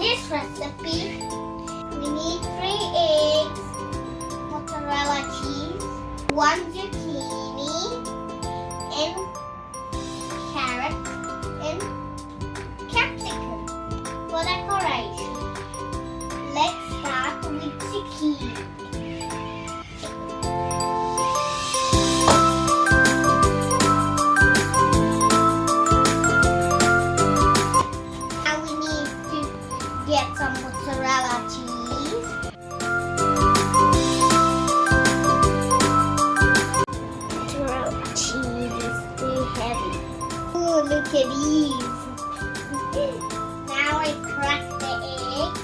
this recipe, we need 3 eggs, mozzarella cheese, 1 zucchini, and carrot, and capsicum for decoration. Let's start with zucchini. Get some mozzarella cheese. Mozzarella cheese is too heavy. Ooh, look at these. Now I crack the eggs.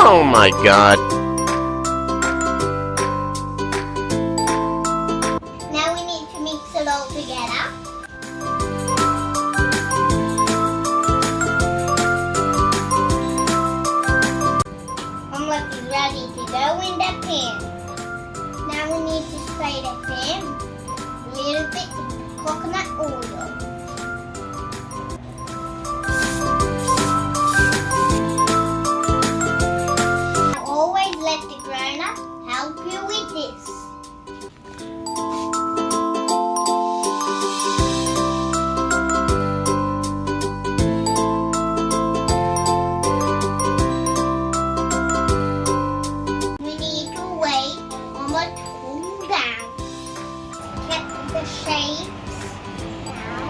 Oh my god. Now we need to mix it all together. Omelette is ready to go in the pan. Now we need to spray the pan with a little bit of coconut oil. Let the grown-up help you with this. We need to wait almost cool down. Get the shapes down.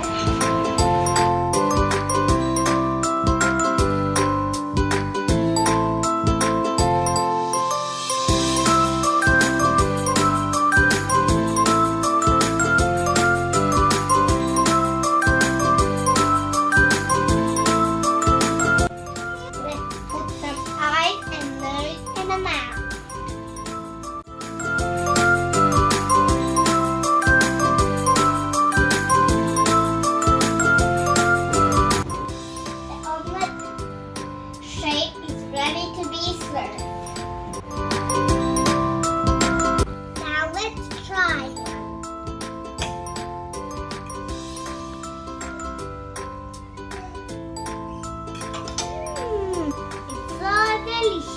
Delicious.